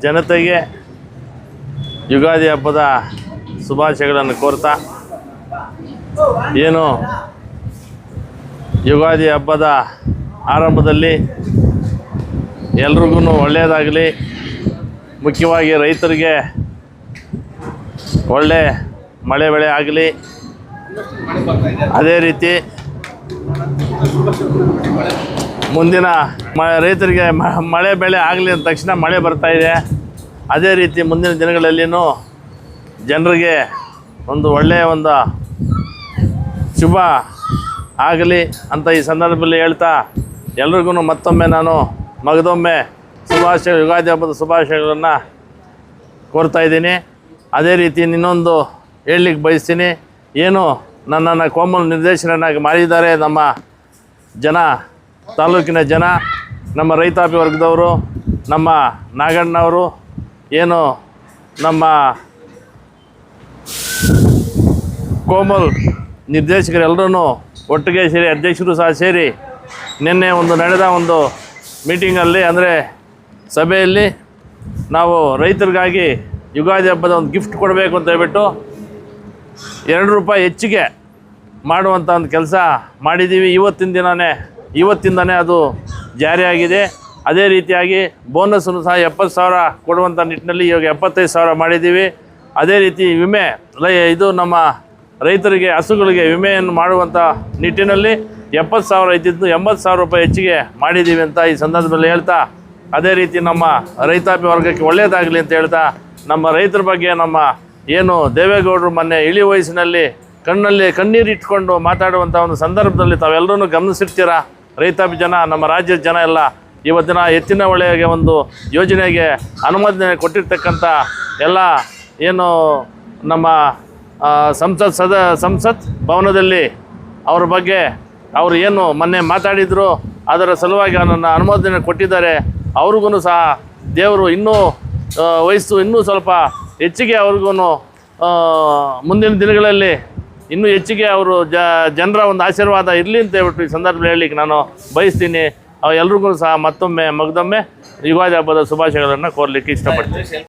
ಜನತೆಗೆ ಯುಗಾದಿ ಹಬ್ಬದ ಶುಭಾಶಯಗಳನ್ನು ಕೋರ್ತಾ ಏನು ಯುಗಾದಿ ಹಬ್ಬದ ಆರಂಭದಲ್ಲಿ ಎಲ್ರಿಗೂ ಒಳ್ಳೆಯದಾಗಲಿ, ಮುಖ್ಯವಾಗಿ ರೈತರಿಗೆ ಒಳ್ಳೆ ಮಳೆ ಬೆಳೆ ಆಗಲಿ. ಅದೇ ರೀತಿ ಮುಂದಿನ ರೈತರಿಗೆ ಮಳೆ ಬೆಳೆ ಆಗಲಿ ಅಂದ ತಕ್ಷಣ ಮಳೆ ಬರ್ತಾ ಇದೆ. ಅದೇ ರೀತಿ ಮುಂದಿನ ದಿನಗಳಲ್ಲಿಯೂ ಜನರಿಗೆ ಒಂದು ಒಳ್ಳೆಯ ಒಂದು ಶುಭ ಆಗಲಿ ಅಂತ ಈ ಸಂದರ್ಭದಲ್ಲಿ ಹೇಳ್ತಾ ಎಲ್ರಿಗೂ ಮತ್ತೊಮ್ಮೆ ನಾನು ಮಗದೊಮ್ಮೆ ಯುಗಾದಿ ಹಬ್ಬದ ಶುಭಾಶಯಗಳನ್ನು ಕೋರ್ತಾ ಇದ್ದೀನಿ. ಅದೇ ರೀತಿ ಇನ್ನೊಂದು ಹೇಳಲಿಕ್ಕೆ ಬಯಸ್ತೀನಿ, ಏನು ನನ್ನನ್ನು ಕೋಮಲ್ ನಿರ್ದೇಶಕನಾಗಿ ಮಾಡಿದ್ದಾರೆ ನಮ್ಮ ಜನ, ತಾಲೂಕಿನ ಜನ, ನಮ್ಮ ರೈತಾಪಿ ವರ್ಗದವರು, ನಮ್ಮ ನಾಗಣ್ಣವರು, ಏನು ನಮ್ಮ ಕೋಮಲ್ ನಿರ್ದೇಶಕರೆಲ್ಲರೂ ಒಟ್ಟಿಗೆ ಸೇರಿ, ಅಧ್ಯಕ್ಷರು ಸಹ ಸೇರಿ ನಿನ್ನೆ ನಡೆದ ಒಂದು ಮೀಟಿಂಗಲ್ಲಿ, ಅಂದರೆ ಸಭೆಯಲ್ಲಿ, ನಾವು ರೈತರಿಗಾಗಿ ಯುಗಾದಿ ಹಬ್ಬದ ಒಂದು ಗಿಫ್ಟ್ ಕೊಡಬೇಕು ಅಂತ ಹೇಳ್ಬಿಟ್ಟು ₹2 ಹೆಚ್ಚಿಗೆ ಮಾಡುವಂಥ ಒಂದು ಕೆಲಸ ಮಾಡಿದ್ದೀವಿ. ಇವತ್ತಿಂದನೇ ಅದು ಜಾರಿಯಾಗಿದೆ. ಅದೇ ರೀತಿಯಾಗಿ ಬೋನಸನ್ನು ಸಹ 70,000 ಕೊಡುವಂಥ ನಿಟ್ಟಿನಲ್ಲಿ ಇವಾಗ 75,000 ಮಾಡಿದ್ದೀವಿ. ಅದೇ ರೀತಿ ವಿಮೆ, ಇದು ನಮ್ಮ ರೈತರಿಗೆ ಹಸುಗಳಿಗೆ ವಿಮೆಯನ್ನು ಮಾಡುವಂಥ ನಿಟ್ಟಿನಲ್ಲಿ 70,000 ಇದ್ದಿದ್ದು ₹80,000 ಹೆಚ್ಚಿಗೆ ಮಾಡಿದ್ದೀವಿ ಅಂತ ಈ ಸಂದರ್ಭದಲ್ಲಿ ಹೇಳ್ತಾ, ಅದೇ ರೀತಿ ನಮ್ಮ ರೈತಾಪಿ ವರ್ಗಕ್ಕೆ ಒಳ್ಳೆಯದಾಗಲಿ ಅಂತ ಹೇಳ್ತಾ, ನಮ್ಮ ರೈತರ ಬಗ್ಗೆ ನಮ್ಮ ಏನು ದೇವೇಗೌಡರು ಮೊನ್ನೆ ಇಳಿ ವಯಸ್ಸಿನಲ್ಲಿ ಕಣ್ಣೀರಿಟ್ಕೊಂಡು ಮಾತಾಡುವಂಥ ಒಂದು ಸಂದರ್ಭದಲ್ಲಿ ತಾವೆಲ್ಲರೂ ಗಮನಿಸಿರ್ತೀರ. ರೈತಾಪಿ ಜನ, ನಮ್ಮ ರಾಜ್ಯದ ಜನ ಎಲ್ಲ ಇವತ್ತಿನ ಎತ್ತಿನ ಹೊಳೆಗೆ ಒಂದು ಯೋಜನೆಗೆ ಅನುಮೋದನೆ ಕೊಟ್ಟಿರ್ತಕ್ಕಂಥ ಎಲ್ಲ ಏನು ನಮ್ಮ ಸಂಸತ್ ಭವನದಲ್ಲಿ ಅವ್ರ ಬಗ್ಗೆ ಅವರು ಏನು ಮೊನ್ನೆ ಮಾತಾಡಿದರು, ಅದರ ಸಲುವಾಗಿ ನನ್ನ ಅನುಮೋದನೆ ಕೊಟ್ಟಿದ್ದಾರೆ. ಅವ್ರಿಗೂ ಸಹ ದೇವರು ವಯಸ್ಸು ಇನ್ನೂ ಸ್ವಲ್ಪ ಹೆಚ್ಚಿಗೆ ಅವ್ರಿಗೂ ಮುಂದಿನ ದಿನಗಳಲ್ಲಿ ಇನ್ನೂ ಹೆಚ್ಚಿಗೆ ಅವರು ಜನರ ಒಂದು ಆಶೀರ್ವಾದ ಇರಲಿ ಅಂತ ಹೇಳ್ಬಿಟ್ಟು ಈ ಸಂದರ್ಭದಲ್ಲಿ ಹೇಳಲಿಕ್ಕೆ ನಾನು ಬಯಸ್ತೀನಿ. ಎಲ್ರಿಗೂ ಸಹ ಮಗದೊಮ್ಮೆ ಯುಗಾದಿ ಹಬ್ಬದ ಶುಭಾಶಯಗಳನ್ನು ಕೋರಲಿಕ್ಕೆ ಇಷ್ಟಪಡ್ತೀನಿ.